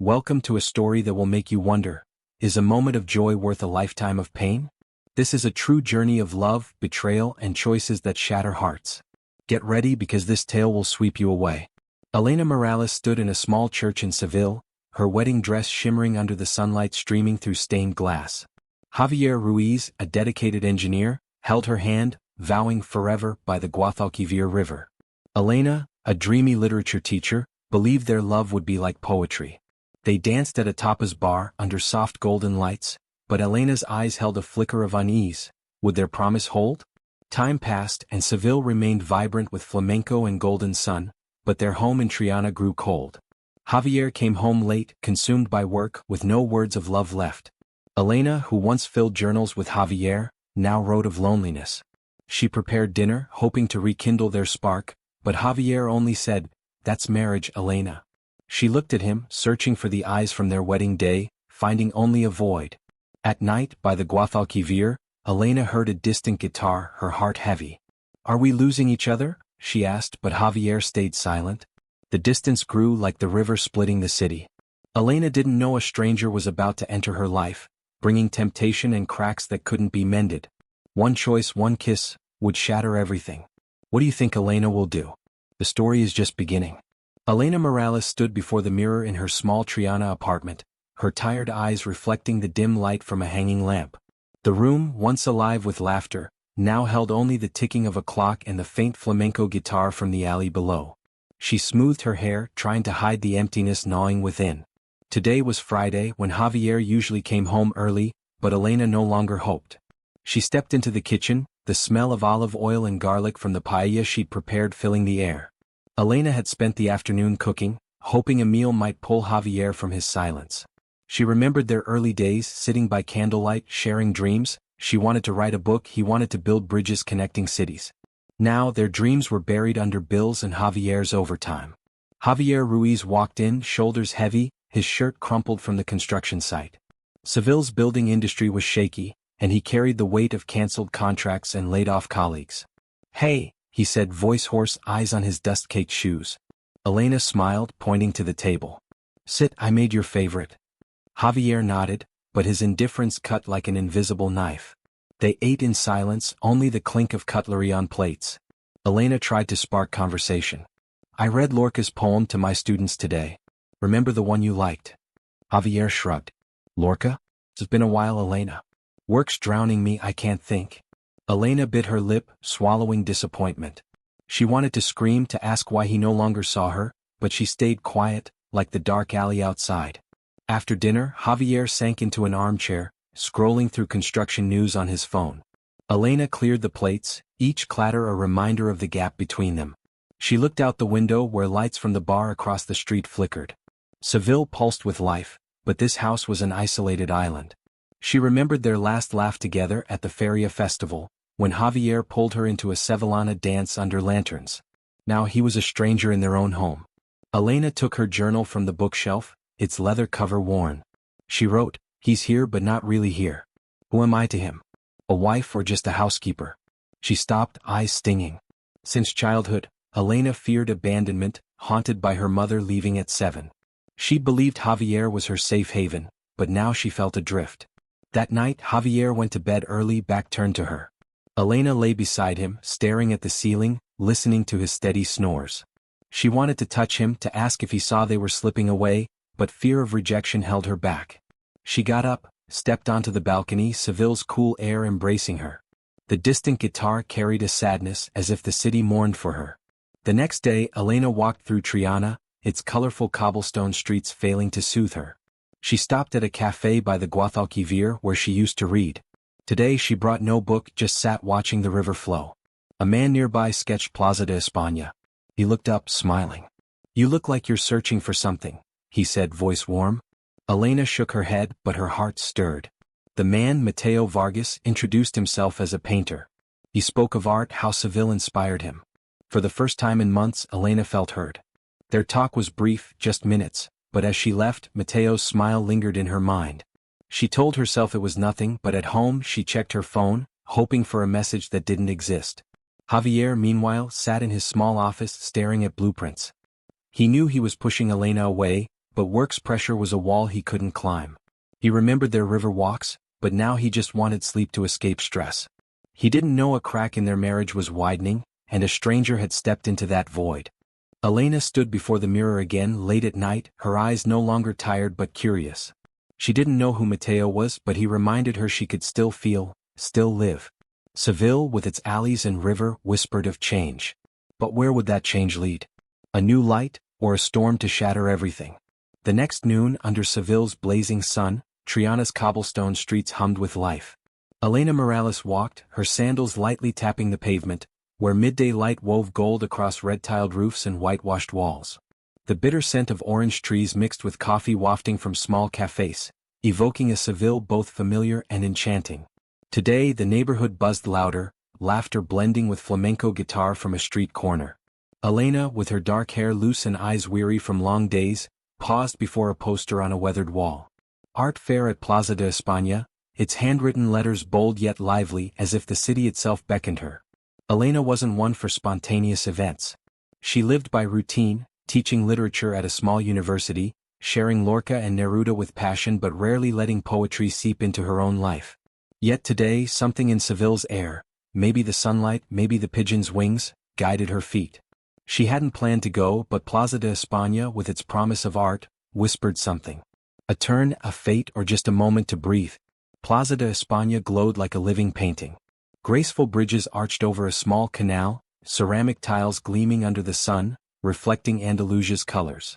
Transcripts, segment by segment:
Welcome to a story that will make you wonder, is a moment of joy worth a lifetime of pain? This is a true journey of love, betrayal, and choices that shatter hearts. Get ready because this tale will sweep you away. Elena Morales stood in a small church in Seville, her wedding dress shimmering under the sunlight streaming through stained glass. Javier Ruiz, a dedicated engineer, held her hand, vowing forever by the Guadalquivir River. Elena, a dreamy literature teacher, believed their love would be like poetry. They danced at a tapas bar under soft golden lights, but Elena's eyes held a flicker of unease. Would their promise hold? Time passed and Seville remained vibrant with flamenco and golden sun, but their home in Triana grew cold. Javier came home late, consumed by work, with no words of love left. Elena, who once filled journals with Javier, now wrote of loneliness. She prepared dinner, hoping to rekindle their spark, but Javier only said, "That's marriage, Elena." She looked at him, searching for the eyes from their wedding day, finding only a void. At night, by the Guadalquivir, Elena heard a distant guitar, her heart heavy. "Are we losing each other?" she asked, but Javier stayed silent. The distance grew like the river splitting the city. Elena didn't know a stranger was about to enter her life, bringing temptation and cracks that couldn't be mended. One choice, one kiss, would shatter everything. What do you think Elena will do? The story is just beginning. Elena Morales stood before the mirror in her small Triana apartment, her tired eyes reflecting the dim light from a hanging lamp. The room, once alive with laughter, now held only the ticking of a clock and the faint flamenco guitar from the alley below. She smoothed her hair, trying to hide the emptiness gnawing within. Today was Friday, when Javier usually came home early, but Elena no longer hoped. She stepped into the kitchen, the smell of olive oil and garlic from the paella she'd prepared filling the air. Elena had spent the afternoon cooking, hoping a meal might pull Javier from his silence. She remembered their early days, sitting by candlelight, sharing dreams. She wanted to write a book, he wanted to build bridges connecting cities. Now their dreams were buried under bills and Javier's overtime. Javier Ruiz walked in, shoulders heavy, his shirt crumpled from the construction site. Seville's building industry was shaky, and he carried the weight of cancelled contracts and laid-off colleagues. "Hey," he said, voice hoarse, eyes on his dust-caked shoes. Elena smiled, pointing to the table. "Sit, I made your favorite." Javier nodded, but his indifference cut like an invisible knife. They ate in silence, only the clink of cutlery on plates. Elena tried to spark conversation. "I read Lorca's poem to my students today. Remember the one you liked?" Javier shrugged. "Lorca? It's been a while, Elena. Work's drowning me, I can't think." Elena bit her lip, swallowing disappointment. She wanted to scream, to ask why he no longer saw her, but she stayed quiet, like the dark alley outside. After dinner, Javier sank into an armchair, scrolling through construction news on his phone. Elena cleared the plates, each clatter a reminder of the gap between them. She looked out the window where lights from the bar across the street flickered. Seville pulsed with life, but this house was an isolated island. She remembered their last laugh together at the Feria festival, when Javier pulled her into a Sevillana dance under lanterns. Now he was a stranger in their own home. Elena took her journal from the bookshelf, its leather cover worn. She wrote, "He's here but not really here. Who am I to him? A wife or just a housekeeper?" She stopped, eyes stinging. Since childhood, Elena feared abandonment, haunted by her mother leaving at 7. She believed Javier was her safe haven, but now she felt adrift. That night, Javier went to bed early, back turned to her. Elena lay beside him, staring at the ceiling, listening to his steady snores. She wanted to touch him, to ask if he saw they were slipping away, but fear of rejection held her back. She got up, stepped onto the balcony, Seville's cool air embracing her. The distant guitar carried a sadness, as if the city mourned for her. The next day, Elena walked through Triana, its colorful cobblestone streets failing to soothe her. She stopped at a café by the Guadalquivir where she used to read. Today she brought no book, just sat watching the river flow. A man nearby sketched Plaza de España. He looked up, smiling. "You look like you're searching for something," he said, voice warm. Elena shook her head, but her heart stirred. The man, Mateo Vargas, introduced himself as a painter. He spoke of art, how Seville inspired him. For the first time in months, Elena felt heard. Their talk was brief, just minutes. But as she left, Mateo's smile lingered in her mind. She told herself it was nothing, but at home she checked her phone, hoping for a message that didn't exist. Javier, meanwhile, sat in his small office staring at blueprints. He knew he was pushing Elena away, but work's pressure was a wall he couldn't climb. He remembered their river walks, but now he just wanted sleep to escape stress. He didn't know a crack in their marriage was widening, and a stranger had stepped into that void. Elena stood before the mirror again late at night, her eyes no longer tired but curious. She didn't know who Mateo was, but he reminded her she could still feel, still live. Seville, with its alleys and river, whispered of change. But where would that change lead? A new light, or a storm to shatter everything? The next noon, under Seville's blazing sun, Triana's cobblestone streets hummed with life. Elena Morales walked, her sandals lightly tapping the pavement, where midday light wove gold across red-tiled roofs and whitewashed walls. The bitter scent of orange trees mixed with coffee wafting from small cafes, evoking a Seville both familiar and enchanting. Today the neighborhood buzzed louder, laughter blending with flamenco guitar from a street corner. Elena, with her dark hair loose and eyes weary from long days, paused before a poster on a weathered wall. Art fair at Plaza de España, its handwritten letters bold yet lively as if the city itself beckoned her. Elena wasn't one for spontaneous events. She lived by routine, teaching literature at a small university, sharing Lorca and Neruda with passion but rarely letting poetry seep into her own life. Yet today something in Seville's air, maybe the sunlight, maybe the pigeon's wings, guided her feet. She hadn't planned to go, but Plaza de España, with its promise of art, whispered something. A turn, a fate, or just a moment to breathe. Plaza de España glowed like a living painting. Graceful bridges arched over a small canal, ceramic tiles gleaming under the sun, reflecting Andalusia's colors.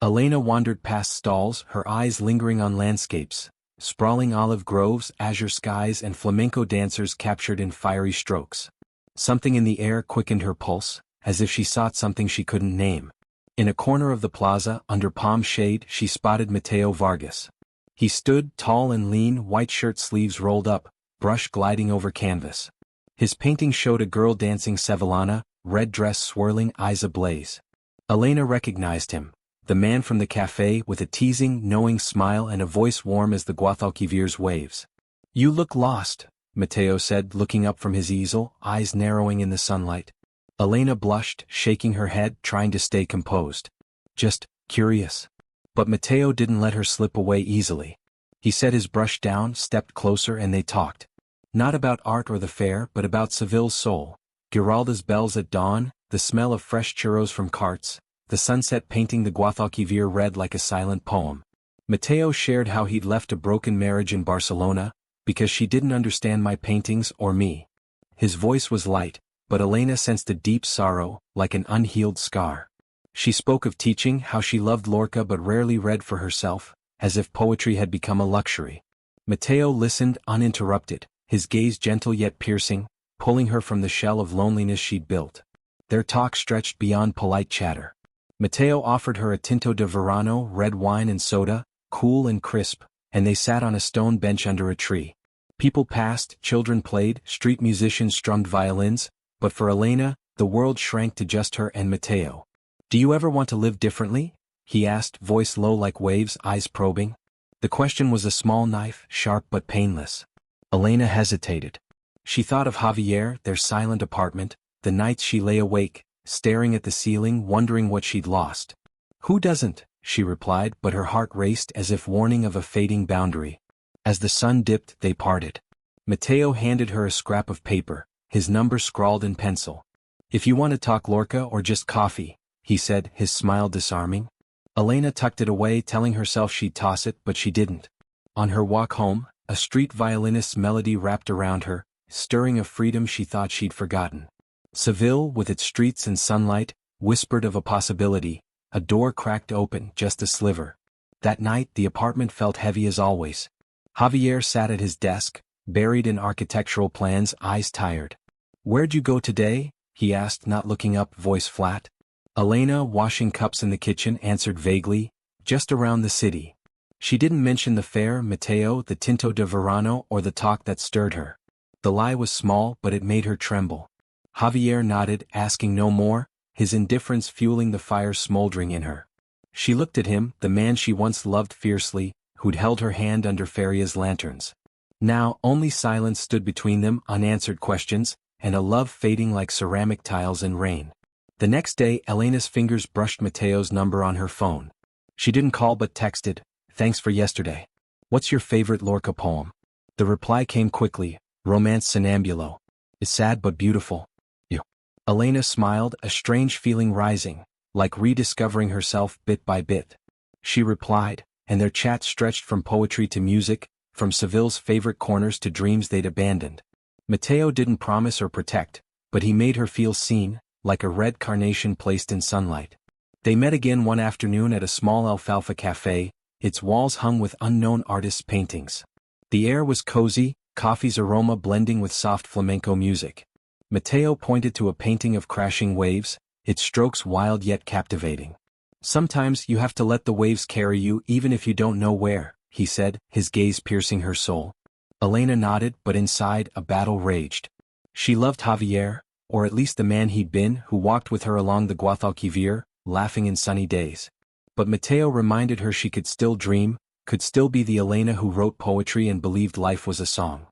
Elena wandered past stalls, her eyes lingering on landscapes, sprawling olive groves, azure skies, and flamenco dancers captured in fiery strokes. Something in the air quickened her pulse, as if she sought something she couldn't name. In a corner of the plaza, under palm shade, she spotted Mateo Vargas. He stood, tall and lean, white shirt sleeves rolled up, brush gliding over canvas. His painting showed a girl dancing Sevillana, red dress swirling, eyes ablaze. Elena recognized him, the man from the cafe, with a teasing, knowing smile and a voice warm as the Guadalquivir's waves. "You look lost," Mateo said, looking up from his easel, eyes narrowing in the sunlight. Elena blushed, shaking her head, trying to stay composed. "Just curious." But Mateo didn't let her slip away easily. He set his brush down, stepped closer, and they talked. Not about art or the fair, but about Seville's soul. Giralda's bells at dawn, the smell of fresh churros from carts, the sunset painting the Guadalquivir red like a silent poem. Mateo shared how he'd left a broken marriage in Barcelona, because she didn't understand my paintings or me. His voice was light, but Elena sensed a deep sorrow, like an unhealed scar. She spoke of teaching, how she loved Lorca but rarely read for herself, as if poetry had become a luxury. Mateo listened uninterrupted, his gaze gentle yet piercing, pulling her from the shell of loneliness she'd built. Their talk stretched beyond polite chatter. Mateo offered her a tinto de verano, red wine and soda, cool and crisp, and they sat on a stone bench under a tree. People passed, children played, street musicians strummed violins, but for Elena, the world shrank to just her and Mateo. "Do you ever want to live differently?" he asked, voice low like waves, eyes probing. The question was a small knife, sharp but painless. Elena hesitated. She thought of Javier, their silent apartment, the nights she lay awake, staring at the ceiling, wondering what she'd lost. "Who doesn't?" she replied, but her heart raced as if warning of a fading boundary. As the sun dipped, they parted. Mateo handed her a scrap of paper, his number scrawled in pencil. "If you want to talk Lorca or just coffee," he said, his smile disarming. Elena tucked it away, telling herself she'd toss it, but she didn't. On her walk home, a street violinist's melody wrapped around her, stirring a freedom she thought she'd forgotten. Seville, with its streets and sunlight, whispered of a possibility. A door cracked open, just a sliver. That night the apartment felt heavy as always. Javier sat at his desk, buried in architectural plans, eyes tired. "Where'd you go today?" he asked, not looking up, voice flat. Elena, washing cups in the kitchen, answered vaguely, "Just around the city." She didn't mention the fair, Mateo, the tinto de verano, or the talk that stirred her. The lie was small, but it made her tremble. Javier nodded, asking no more, his indifference fueling the fire smoldering in her. She looked at him, the man she once loved fiercely, who'd held her hand under Feria's lanterns. Now only silence stood between them, unanswered questions, and a love fading like ceramic tiles in rain. The next day Elena's fingers brushed Mateo's number on her phone. She didn't call but texted, "Thanks for yesterday. What's your favorite Lorca poem?" The reply came quickly, "Romance Sonambulo. It's sad but beautiful. You." Elena smiled, a strange feeling rising, like rediscovering herself bit by bit. She replied, and their chat stretched from poetry to music, from Seville's favorite corners to dreams they'd abandoned. Mateo didn't promise or protect, but he made her feel seen, like a red carnation placed in sunlight. They met again one afternoon at a small alfalfa cafe, its walls hung with unknown artists' paintings. The air was cozy, coffee's aroma blending with soft flamenco music. Mateo pointed to a painting of crashing waves, its strokes wild yet captivating. "Sometimes you have to let the waves carry you even if you don't know where," he said, his gaze piercing her soul. Elena nodded, but inside a battle raged. She loved Javier, or at least the man he'd been, who walked with her along the Guadalquivir, laughing in sunny days. But Mateo reminded her she could still dream, could still be the Elena who wrote poetry and believed life was a song.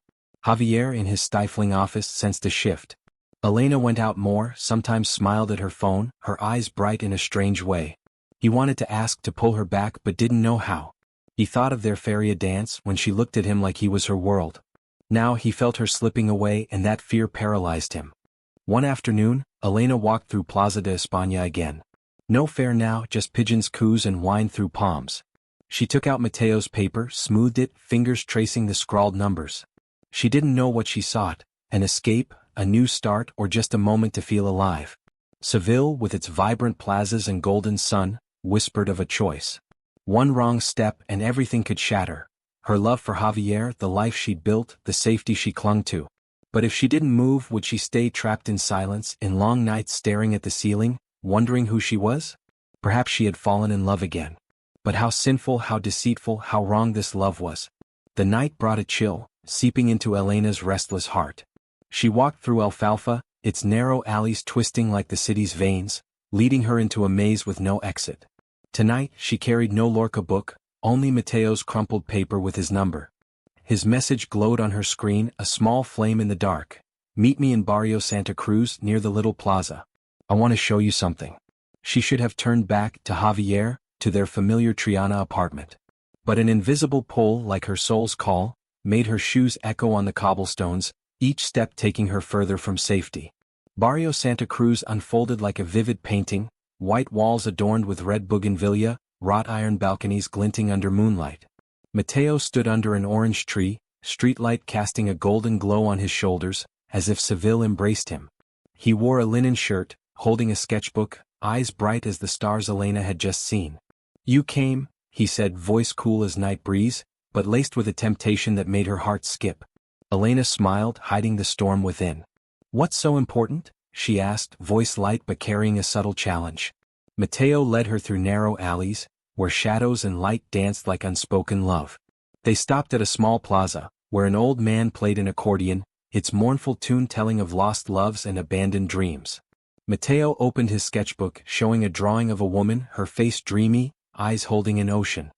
Javier in his stifling office sensed a shift. Elena went out more, sometimes smiled at her phone, her eyes bright in a strange way. He wanted to ask to pull her back but didn't know how. He thought of their feria dance when she looked at him like he was her world. Now he felt her slipping away and that fear paralyzed him. One afternoon, Elena walked through Plaza de España again. No fair now, just pigeons' coos and wine through palms. She took out Mateo's paper, smoothed it, fingers tracing the scrawled numbers. She didn't know what she sought, an escape, a new start, or just a moment to feel alive. Seville, with its vibrant plazas and golden sun, whispered of a choice. One wrong step and everything could shatter. Her love for Javier, the life she'd built, the safety she clung to. But if she didn't move, would she stay trapped in silence, in long nights staring at the ceiling, wondering who she was? Perhaps she had fallen in love again. But how sinful, how deceitful, how wrong this love was. The night brought a chill, seeping into Elena's restless heart. She walked through alfalfa, its narrow alleys twisting like the city's veins, leading her into a maze with no exit. Tonight, she carried no Lorca book, only Mateo's crumpled paper with his number. His message glowed on her screen, a small flame in the dark. "Meet me in Barrio Santa Cruz near the little plaza. I want to show you something." She should have turned back to Javier, to their familiar Triana apartment. But an invisible pull, like her soul's call, made her shoes echo on the cobblestones, each step taking her further from safety. Barrio Santa Cruz unfolded like a vivid painting, white walls adorned with red bougainvillea, wrought iron balconies glinting under moonlight. Mateo stood under an orange tree, streetlight casting a golden glow on his shoulders, as if Seville embraced him. He wore a linen shirt, holding a sketchbook, eyes bright as the stars Elena had just seen. "You came," he said, voice cool as night breeze, but laced with a temptation that made her heart skip. Elena smiled, hiding the storm within. "What's so important?" she asked, voice light but carrying a subtle challenge. Mateo led her through narrow alleys, where shadows and light danced like unspoken love. They stopped at a small plaza, where an old man played an accordion, its mournful tune telling of lost loves and abandoned dreams. Mateo opened his sketchbook, showing a drawing of a woman, her face dreamy, eyes holding an ocean.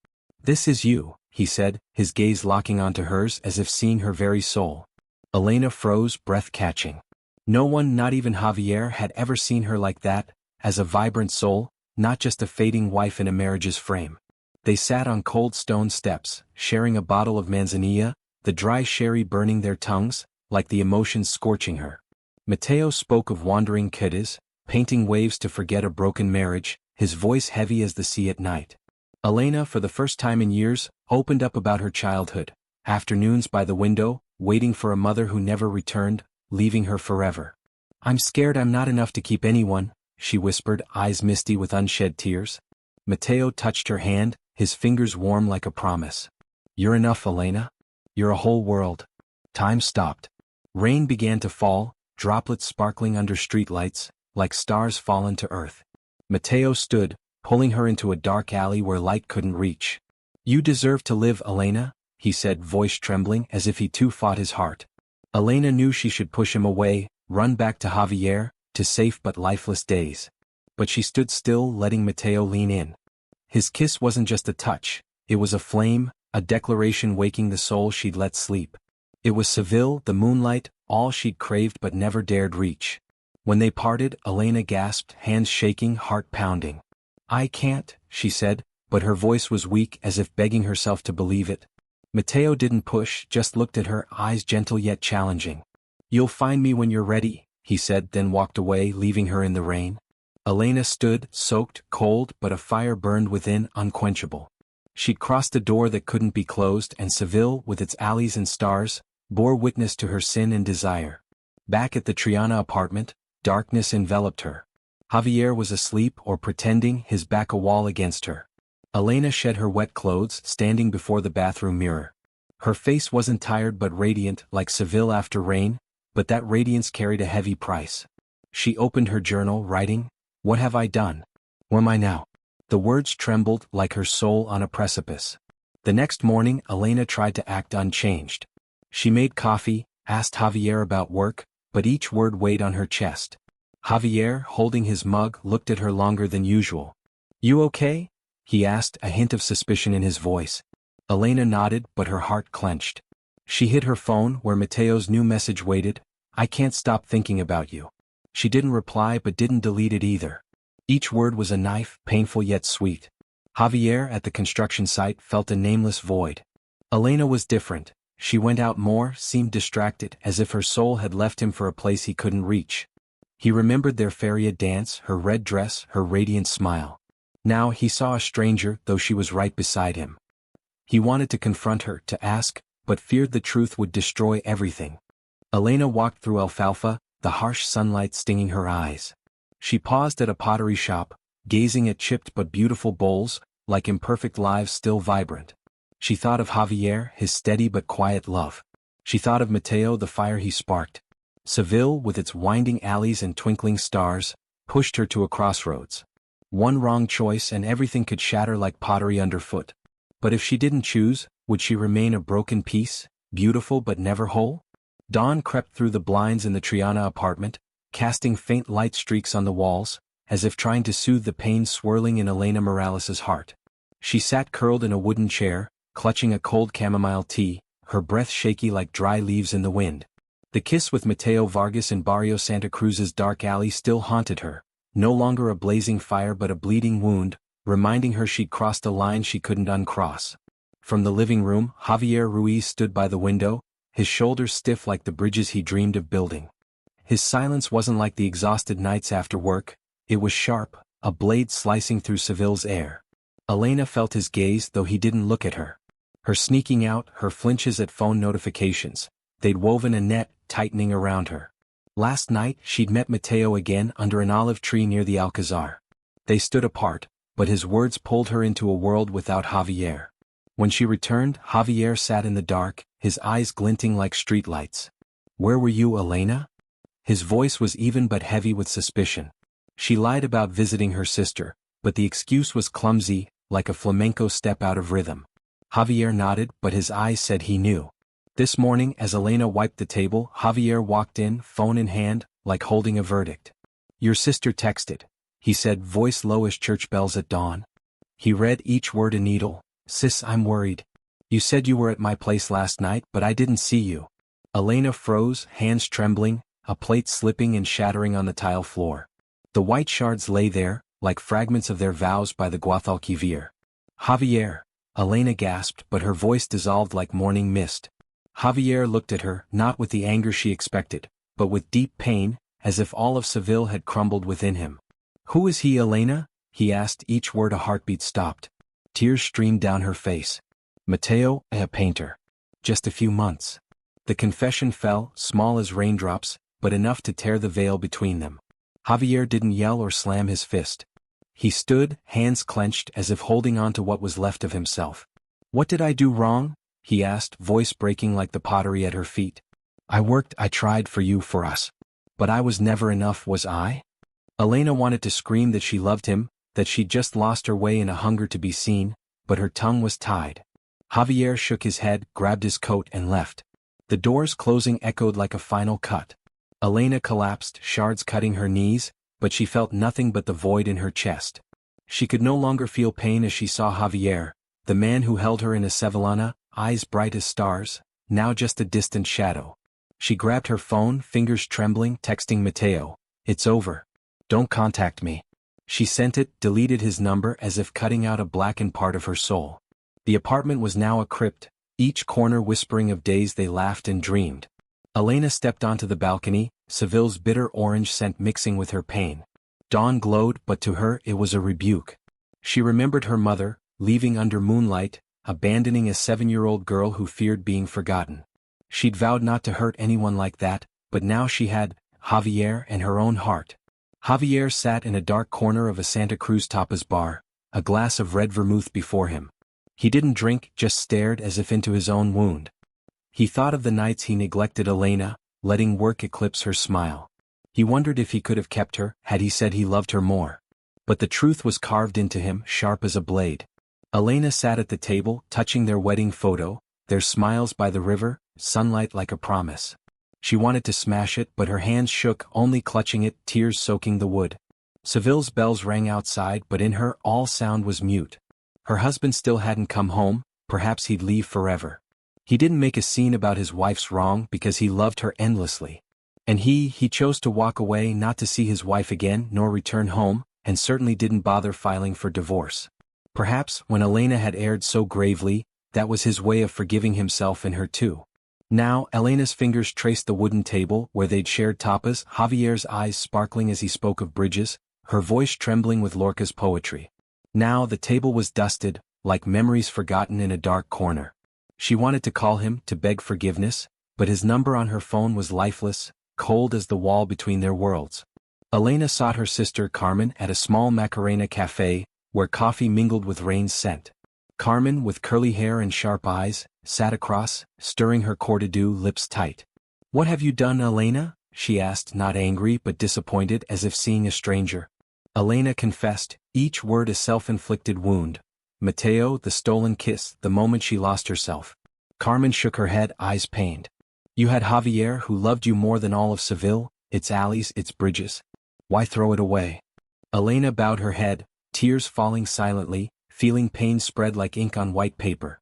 "This is you," he said, his gaze locking onto hers as if seeing her very soul. Elena froze, breath catching. No one, not even Javier, had ever seen her like that, as a vibrant soul, not just a fading wife in a marriage's frame. They sat on cold stone steps, sharing a bottle of manzanilla, the dry sherry burning their tongues, like the emotions scorching her. Mateo spoke of wandering kiddies, painting waves to forget a broken marriage, his voice heavy as the sea at night. Elena, for the first time in years, opened up about her childhood, afternoons by the window, waiting for a mother who never returned, leaving her forever. "I'm scared I'm not enough to keep anyone," she whispered, eyes misty with unshed tears. Mateo touched her hand, his fingers warm like a promise. "You're enough, Elena. You're a whole world." Time stopped. Rain began to fall, droplets sparkling under streetlights, like stars fallen to earth. Mateo stood, pulling her into a dark alley where light couldn't reach. "You deserve to live, Elena," he said, voice trembling as if he too fought his heart. Elena knew she should push him away, run back to Javier, to safe but lifeless days. But she stood still, letting Mateo lean in. His kiss wasn't just a touch, it was a flame, a declaration waking the soul she'd let sleep. It was Seville, the moonlight, all she'd craved but never dared reach. When they parted, Elena gasped, hands shaking, heart pounding. "I can't," she said, but her voice was weak as if begging herself to believe it. Mateo didn't push, just looked at her, eyes gentle yet challenging. "You'll find me when you're ready," he said, then walked away, leaving her in the rain. Elena stood, soaked, cold, but a fire burned within, unquenchable. She'd crossed a door that couldn't be closed, and Seville, with its alleys and stars, bore witness to her sin and desire. Back at the Triana apartment, darkness enveloped her. Javier was asleep or pretending, his back a wall against her. Elena shed her wet clothes, standing before the bathroom mirror. Her face wasn't tired but radiant, like Seville after rain, but that radiance carried a heavy price. She opened her journal, writing, "What have I done? Who am I now?" The words trembled like her soul on a precipice. The next morning, Elena tried to act unchanged. She made coffee, asked Javier about work, but each word weighed on her chest. Javier, holding his mug, looked at her longer than usual. "You okay?" he asked, a hint of suspicion in his voice. Elena nodded, but her heart clenched. She hid her phone where Mateo's new message waited, "I can't stop thinking about you." She didn't reply but didn't delete it either. Each word was a knife, painful yet sweet. Javier at the construction site felt a nameless void. Elena was different. She went out more, seemed distracted, as if her soul had left him for a place he couldn't reach. He remembered their feria dance, her red dress, her radiant smile. Now he saw a stranger, though she was right beside him. He wanted to confront her, to ask, but feared the truth would destroy everything. Elena walked through alfalfa, the harsh sunlight stinging her eyes. She paused at a pottery shop, gazing at chipped but beautiful bowls, like imperfect lives still vibrant. She thought of Javier, his steady but quiet love. She thought of Mateo, the fire he sparked. Seville, with its winding alleys and twinkling stars, pushed her to a crossroads. One wrong choice and everything could shatter like pottery underfoot. But if she didn't choose, would she remain a broken piece, beautiful but never whole? Dawn crept through the blinds in the Triana apartment, casting faint light streaks on the walls, as if trying to soothe the pain swirling in Elena Morales's heart. She sat curled in a wooden chair, clutching a cold chamomile tea, her breath shaky like dry leaves in the wind. The kiss with Mateo Vargas in Barrio Santa Cruz's dark alley still haunted her, no longer a blazing fire but a bleeding wound, reminding her she'd crossed a line she couldn't uncross. From the living room, Javier Ruiz stood by the window, his shoulders stiff like the bridges he dreamed of building. His silence wasn't like the exhausted nights after work, it was sharp, a blade slicing through Seville's air. Elena felt his gaze though he didn't look at her. Her sneaking out, her flinches at phone notifications, they'd woven a net, tightening around her. Last night, she'd met Mateo again under an olive tree near the Alcazar. They stood apart, but his words pulled her into a world without Javier. When she returned, Javier sat in the dark, his eyes glinting like streetlights. "Where were you, Elena?" His voice was even but heavy with suspicion. She lied about visiting her sister, but the excuse was clumsy, like a flamenco step out of rhythm. Javier nodded, but his eyes said he knew. This morning, as Elena wiped the table, Javier walked in, phone in hand, like holding a verdict. "Your sister texted," he said, voice low as church bells at dawn. He read each word a needle. "Sis, I'm worried. You said you were at my place last night, but I didn't see you." Elena froze, hands trembling, a plate slipping and shattering on the tile floor. The white shards lay there, like fragments of their vows by the Guadalquivir. "Javier," Elena gasped, but her voice dissolved like morning mist. Javier looked at her, not with the anger she expected, but with deep pain, as if all of Seville had crumbled within him. "Who is he, Elena?" he asked, each word a heartbeat stopped. Tears streamed down her face. "Mateo, a painter. Just a few months." The confession fell, small as raindrops, but enough to tear the veil between them. Javier didn't yell or slam his fist. He stood, hands clenched as if holding on to what was left of himself. "What did I do wrong?" he asked, voice breaking like the pottery at her feet. I tried for you, for us. But I was never enough, was I?" Elena wanted to scream that she loved him, that she'd just lost her way in a hunger to be seen, but her tongue was tied. Javier shook his head, grabbed his coat and left. The doors closing echoed like a final cut. Elena collapsed, shards cutting her knees, but she felt nothing but the void in her chest. She could no longer feel pain as she saw Javier, the man who held her in a Sevillana, eyes bright as stars, now just a distant shadow. She grabbed her phone, fingers trembling, texting Mateo, "It's over. Don't contact me." She sent it, deleted his number as if cutting out a blackened part of her soul. The apartment was now a crypt, each corner whispering of days they laughed and dreamed. Elena stepped onto the balcony, Seville's bitter orange scent mixing with her pain. Dawn glowed, but to her it was a rebuke. She remembered her mother, leaving under moonlight, abandoning a 7-year-old girl who feared being forgotten. She'd vowed not to hurt anyone like that, but now she had Javier and her own heart. Javier sat in a dark corner of a Santa Cruz tapas bar, a glass of red vermouth before him. He didn't drink, just stared as if into his own wound. He thought of the nights he neglected Elena, letting work eclipse her smile. He wondered if he could have kept her, had he said he loved her more. But the truth was carved into him, sharp as a blade. Elena sat at the table, touching their wedding photo, their smiles by the river, sunlight like a promise. She wanted to smash it, but her hands shook, only clutching it, tears soaking the wood. Seville's bells rang outside, but in her, all sound was mute. Her husband still hadn't come home, perhaps he'd leave forever. He didn't make a scene about his wife's wrong because he loved her endlessly. And he chose to walk away, not to see his wife again nor return home, and certainly didn't bother filing for divorce. Perhaps, when Elena had erred so gravely, that was his way of forgiving himself and her too. Now, Elena's fingers traced the wooden table where they'd shared tapas, Javier's eyes sparkling as he spoke of bridges, her voice trembling with Lorca's poetry. Now the table was dusted, like memories forgotten in a dark corner. She wanted to call him, to beg forgiveness, but his number on her phone was lifeless, cold as the wall between their worlds. Elena sought her sister Carmen at a small Macarena cafe, where coffee mingled with rain's scent. Carmen, with curly hair and sharp eyes, sat across, stirring her courte-du lips tight. "What have you done, Elena?" she asked, not angry but disappointed, as if seeing a stranger. Elena confessed, each word a self-inflicted wound. Mateo, the stolen kiss, the moment she lost herself. Carmen shook her head, eyes pained. "You had Javier, who loved you more than all of Seville, its alleys, its bridges. Why throw it away?" Elena bowed her head, tears falling silently, feeling pain spread like ink on white paper.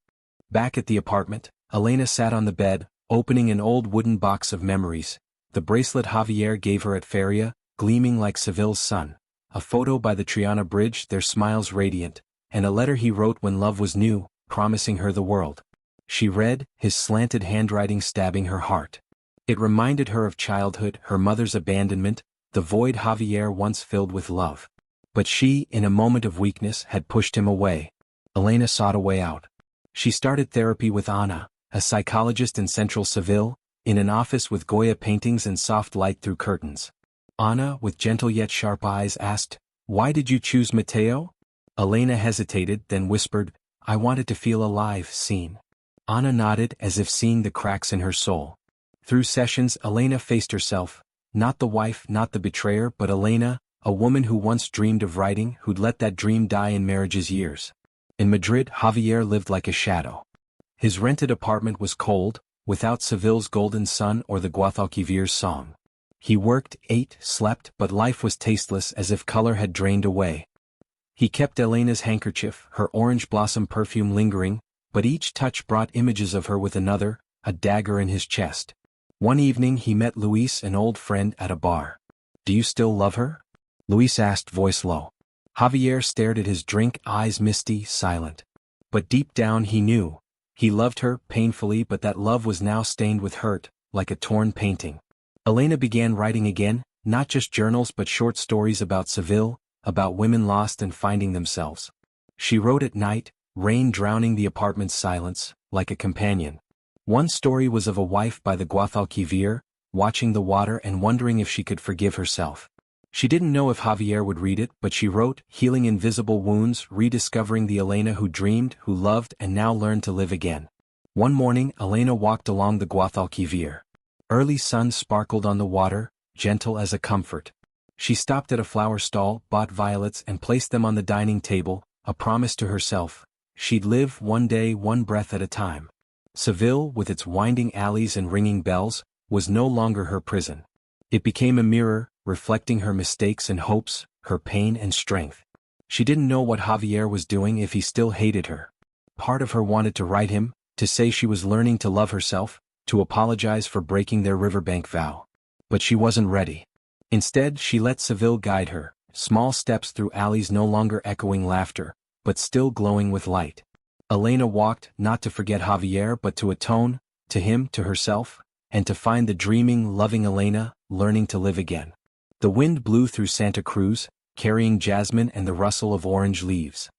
Back at the apartment, Elena sat on the bed, opening an old wooden box of memories. The bracelet Javier gave her at Feria, gleaming like Seville's sun. A photo by the Triana Bridge, their smiles radiant. And a letter he wrote when love was new, promising her the world. She read, his slanted handwriting stabbing her heart. It reminded her of childhood, her mother's abandonment, the void Javier once filled with love. But she, in a moment of weakness, had pushed him away. Elena sought a way out. She started therapy with Ana, a psychologist in central Seville, in an office with Goya paintings and soft light through curtains. Ana, with gentle yet sharp eyes, asked, "Why did you choose Mateo?" Elena hesitated, then whispered, "I wanted to feel alive, seen." Ana nodded, as if seeing the cracks in her soul. Through sessions, Elena faced herself, not the wife, not the betrayer, but Elena, a woman who once dreamed of writing, who'd let that dream die in marriage's years. In Madrid, Javier lived like a shadow. His rented apartment was cold, without Seville's golden sun or the Guadalquivir's song. He worked, ate, slept, but life was tasteless, as if color had drained away. He kept Elena's handkerchief, her orange blossom perfume lingering, but each touch brought images of her with another, a dagger in his chest. One evening he met Luis, an old friend, at a bar. "Do you still love her?" Luis asked, voice low. Javier stared at his drink, eyes misty, silent. But deep down he knew. He loved her, painfully, but that love was now stained with hurt, like a torn painting. Elena began writing again, not just journals but short stories about Seville, about women lost and finding themselves. She wrote at night, rain drowning the apartment's silence, like a companion. One story was of a wife by the Guadalquivir, watching the water and wondering if she could forgive herself. She didn't know if Javier would read it, but she wrote, healing invisible wounds, rediscovering the Elena who dreamed, who loved, and now learned to live again. One morning, Elena walked along the Guadalquivir. Early sun sparkled on the water, gentle as a comfort. She stopped at a flower stall, bought violets and placed them on the dining table, a promise to herself. She'd live one day, one breath at a time. Seville, with its winding alleys and ringing bells, was no longer her prison. It became a mirror, reflecting her mistakes and hopes, her pain and strength. She didn't know what Javier was doing, if he still hated her. Part of her wanted to write him, to say she was learning to love herself, to apologize for breaking their riverbank vow. But she wasn't ready. Instead, she let Seville guide her, small steps through alleys no longer echoing laughter, but still glowing with light. Elena walked, not to forget Javier but to atone, to him, to herself, and to find the dreaming, loving Elena, learning to live again. The wind blew through Santa Cruz, carrying jasmine and the rustle of orange leaves.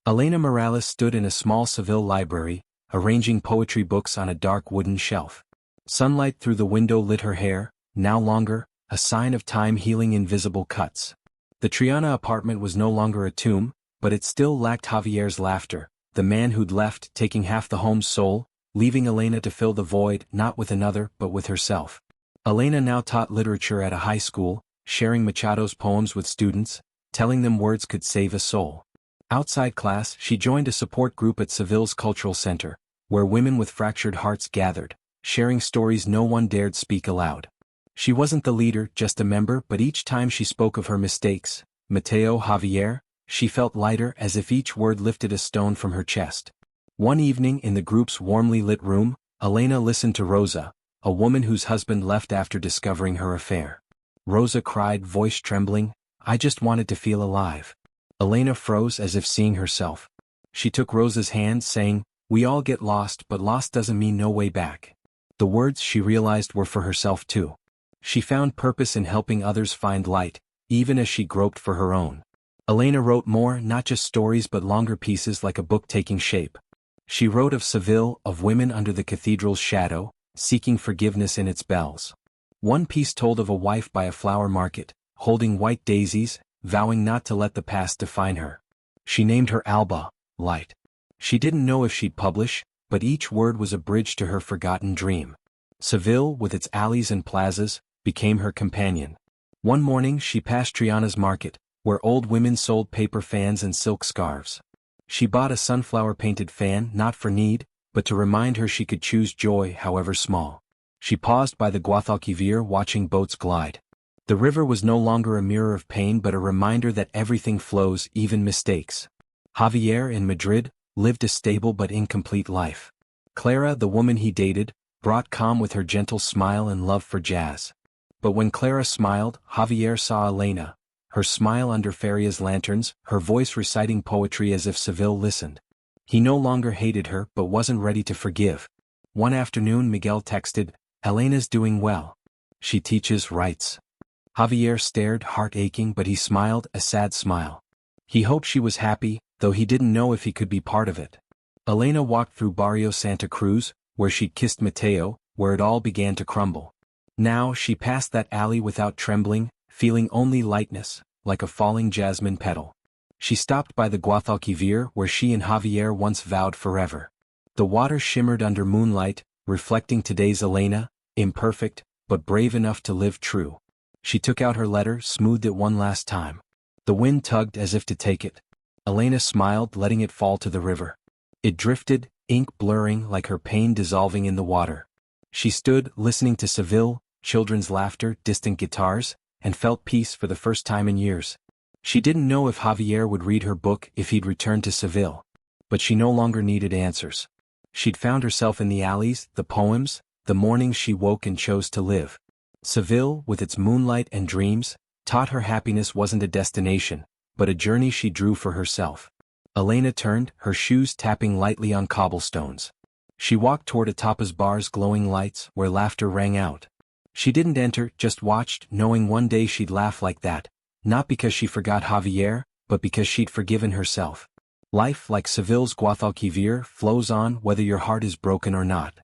Elena Morales stood in a small Seville library, arranging poetry books on a dark wooden shelf. Sunlight through the window lit her hair, now longer, a sign of time healing invisible cuts. The Triana apartment was no longer a tomb, but it still lacked Javier's laughter, the man who'd left, taking half the home's soul, leaving Elena to fill the void, not with another, but with herself. Elena now taught literature at a high school, sharing Machado's poems with students, telling them words could save a soul. Outside class, she joined a support group at Seville's cultural center, where women with fractured hearts gathered, sharing stories no one dared speak aloud. She wasn't the leader, just a member, but each time she spoke of her mistakes, Mateo, Javier, she felt lighter, as if each word lifted a stone from her chest. One evening in the group's warmly lit room, Elena listened to Rosa, a woman whose husband left after discovering her affair. Rosa cried, voice trembling, "I just wanted to feel alive." Elena froze as if seeing herself. She took Rosa's hand, saying, "We all get lost, but lost doesn't mean no way back." The words, she realized, were for herself too. She found purpose in helping others find light, even as she groped for her own. Elena wrote more, not just stories but longer pieces, like a book taking shape. She wrote of Seville, of women under the cathedral's shadow, seeking forgiveness in its bells. One piece told of a wife by a flower market, holding white daisies, vowing not to let the past define her. She named her Alba, Light. She didn't know if she'd publish, but each word was a bridge to her forgotten dream. Seville, with its alleys and plazas, became her companion. One morning she passed Triana's market, where old women sold paper fans and silk scarves. She bought a sunflower-painted fan, not for need, but to remind her she could choose joy, however small. She paused by the Guadalquivir, watching boats glide. The river was no longer a mirror of pain but a reminder that everything flows, even mistakes. Javier, in Madrid, lived a stable but incomplete life. Clara, the woman he dated, brought calm with her gentle smile and love for jazz. But when Clara smiled, Javier saw Elena, her smile under Feria's lanterns, her voice reciting poetry as if Seville listened. He no longer hated her but wasn't ready to forgive. One afternoon Miguel texted, "Elena's doing well. She teaches, writes." Javier stared, heart aching, but he smiled, a sad smile. He hoped she was happy, though he didn't know if he could be part of it. Elena walked through Barrio Santa Cruz, where she'd kissed Mateo, where it all began to crumble. Now she passed that alley without trembling, feeling only lightness, like a falling jasmine petal. She stopped by the Guadalquivir, where she and Javier once vowed forever. The water shimmered under moonlight, reflecting today's Elena, imperfect, but brave enough to live true. She took out her letter, smoothed it one last time. The wind tugged as if to take it. Elena smiled, letting it fall to the river. It drifted, ink blurring, like her pain dissolving in the water. She stood, listening to Seville, children's laughter, distant guitars, and felt peace for the first time in years. She didn't know if Javier would read her book, if he'd return to Seville. But she no longer needed answers. She'd found herself in the alleys, the poems, the mornings she woke and chose to live. Seville, with its moonlight and dreams, taught her happiness wasn't a destination, but a journey she drew for herself. Elena turned, her shoes tapping lightly on cobblestones. She walked toward a tapas bar's glowing lights, where laughter rang out. She didn't enter, just watched, knowing one day she'd laugh like that, not because she forgot Javier, but because she'd forgiven herself. Life, like Seville's Guadalquivir, flows on whether your heart is broken or not.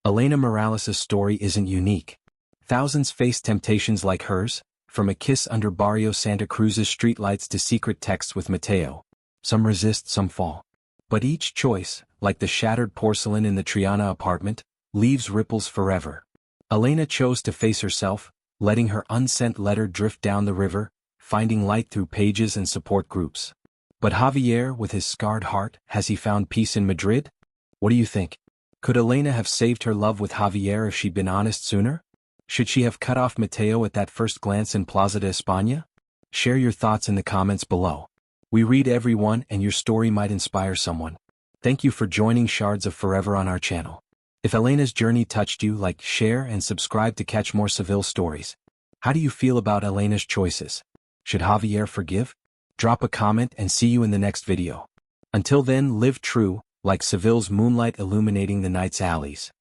Elena Morales' story isn't unique. Thousands face temptations like hers, from a kiss under Barrio Santa Cruz's streetlights to secret texts with Mateo. Some resist, some fall. But each choice, like the shattered porcelain in the Triana apartment, leaves ripples forever. Elena chose to face herself, letting her unsent letter drift down the river, finding light through pages and support groups. But Javier, with his scarred heart, has he found peace in Madrid? What do you think? Could Elena have saved her love with Javier if she'd been honest sooner? Should she have cut off Mateo at that first glance in Plaza de España? Share your thoughts in the comments below. We read every one, and your story might inspire someone. Thank you for joining Shards of Forever on our channel. If Elena's journey touched you, like, share, and subscribe to catch more Seville stories. How do you feel about Elena's choices? Should Javier forgive? Drop a comment and see you in the next video. Until then, live true, like Seville's moonlight illuminating the night's alleys.